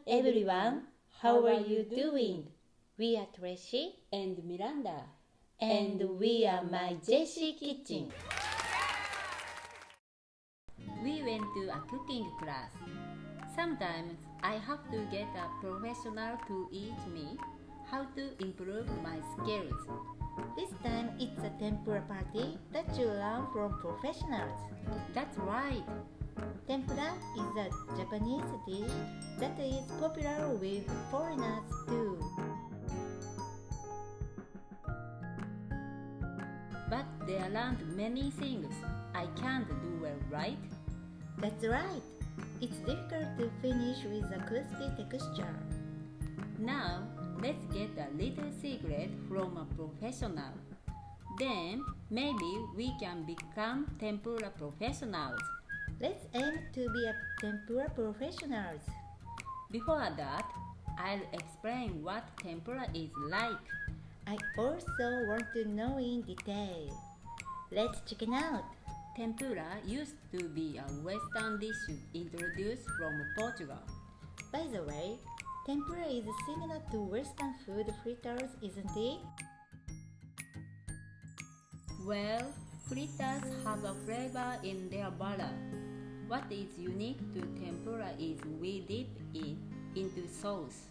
everyone, how are you doing? We are Tracy and Miranda, and we are My Jessie Kitchen. We went to a cooking class. Sometimes I have to get a professional to teach me how to improve my skills. This time it's a tempura party that you learn from professionals. That's right. Tempura is a Japanese dish that is popular with foreigners too. But there aren't many things I can't do well, right? That's right. It's difficult to finish with a crispy texture. Now, let's get a little secret from a professional. Then, maybe we can become tempura professionals. Let's aim to be a tempura professionals. Before that, I'll explain what tempura is like. I also want to know in detail. Let's check it out. Tempura used to be a Western dish introduced from Portugal. By the way, tempura is similar to Western food fritters, isn't it? Well, fritters have a flavor in their batter. What is unique to tempura is we dip it into sauce.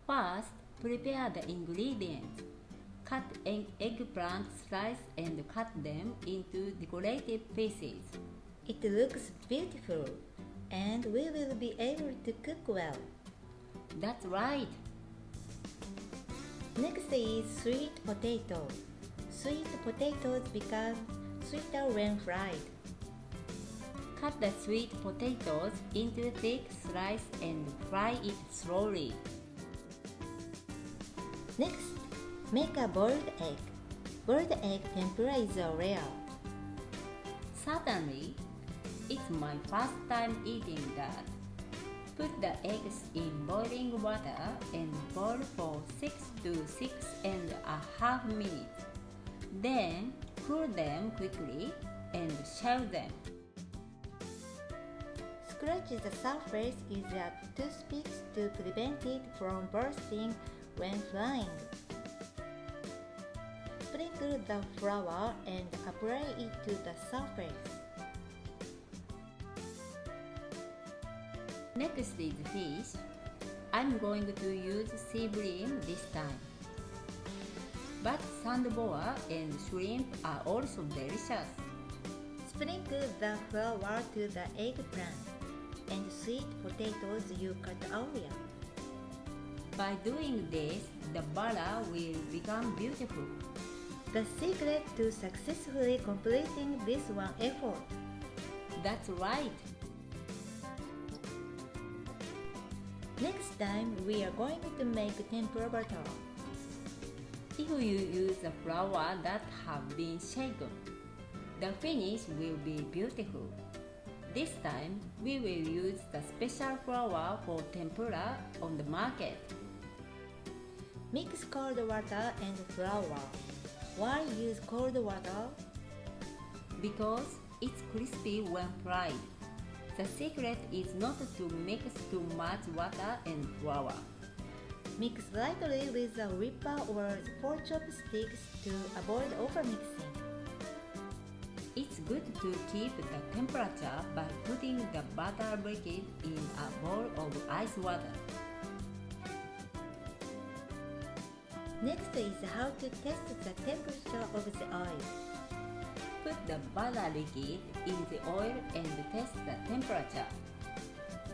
First, prepare the ingredients. Cut eggplant slice and cut them into decorative pieces. It looks beautiful, and we will be able to cook well. That's right. Next is sweet potato. Sweet potatoes become sweeter when fried. Cut the sweet potatoes into thick slices and fry it slowly. Next, make a boiled egg. Boiled egg tempura is rare. Certainly, it's my first time eating that. Put the eggs in boiling water and boil for 6 to 6.5 minutes. Then, cool them quickly and shell them. Scratch the surface with a toothpick to prevent it from bursting when frying. Sprinkle the flour and apply it to the surface. Next is fish. I'm going to use sea bream this time. But sandboa and shrimp are also delicious. Sprinkle the flour to the eggplant and sweet potatoes you cut earlier. By doing this, the batter will become beautiful. The secret to successfully completing this one effort. That's right. Next time, we are going to make tempura batter. If you use a flour that have been shaken, the finish will be beautiful. This time, we will use the special flour for tempura on the market. Mix cold water and flour. Why use cold water? Because it's crispy when fried. The secret is not to mix too much water and flour. Mix lightly with a whipper or 4 chopsticks to avoid overmixing. It's good to keep the temperature by putting the batter liquid in a bowl of ice water. Next is how to test the temperature of the oil. Put the butter liquid in the oil and test the temperature.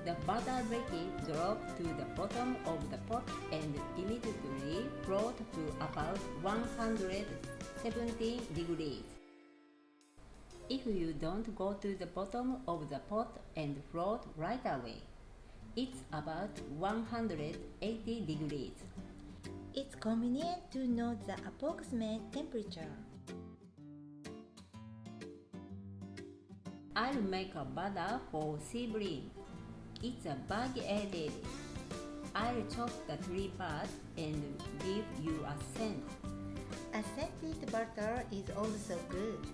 The butter liquid drops to the bottom of the pot and immediately float to about 170 degrees. If you don't go to the bottom of the pot and float right away, it's about 180 degrees. It's convenient to know the approximate temperature. I'll make a batter for sea bream. It's a bag-aided. I'll chop the 3 parts and give you a scent. A scented butter is also good.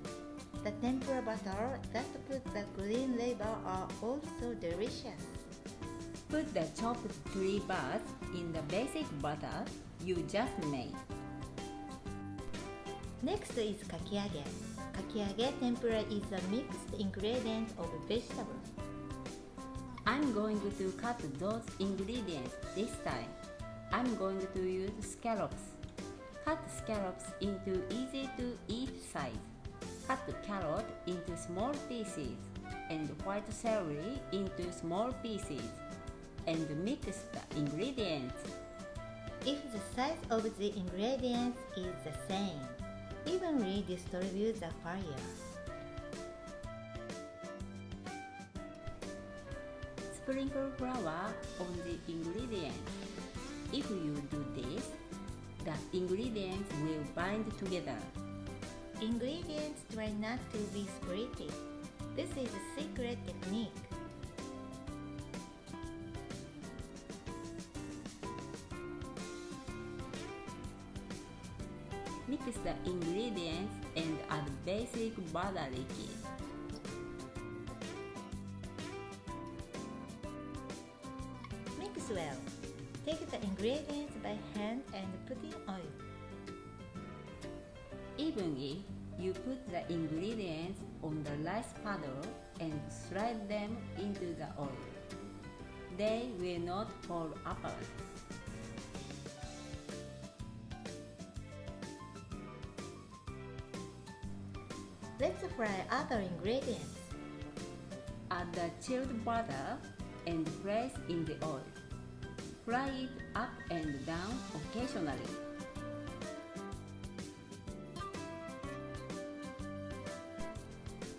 The tempura butter that put the green label are also delicious. Put the chopped 3 bars in the basic batter you just made. Next is kakiage. Kakiage tempura is a mixed ingredient of vegetables. I'm going to cut those ingredients this time. I'm going to use scallops. Cut scallops into easy to eat size. Cut carrot into small pieces and white celery into small pieces and mix the ingredients. If the size of the ingredients is the same, evenly distribute the fire. Sprinkle flour on the ingredients. If you do this, the ingredients will bind together. Ingredients try not to be spritty. This is a secret technique. Mix the ingredients and add basic butter liquid. Mix well. Take the ingredients by hand and put in oil. Evenly, you put the ingredients on the rice paddle and slide them into the oil. They will not fall apart. Let's fry other ingredients. Add the chilled butter and place in the oil. Fry it up and down occasionally.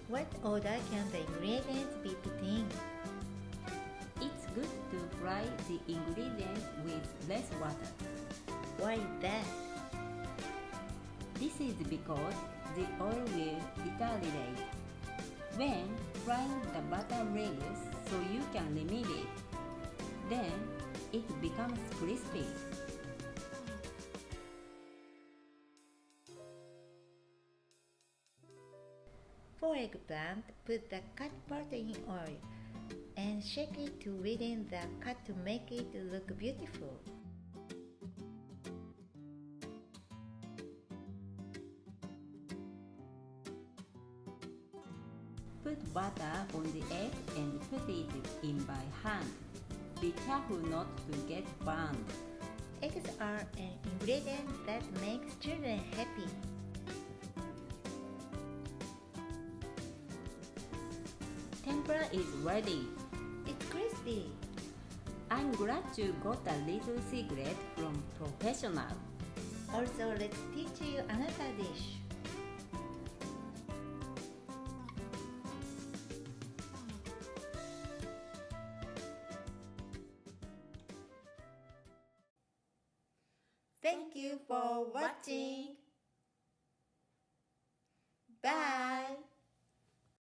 What order can the ingredients be put in? It's good to fry the ingredients with less water. Why that? This is because the oil will deteriorate. When frying the butter reduces so you can limit it, then it becomes crispy. For eggplant, put the cut part in oil and shake it to within the cut to make it look beautiful. Put butter on the egg and put it in by hand. Be careful not to get burned. Eggs are an ingredient that makes children happy. Tempura is ready. It's crispy. I'm glad you got a little secret from professional. Also, let's teach you another dish. Thank you for watching. Bye.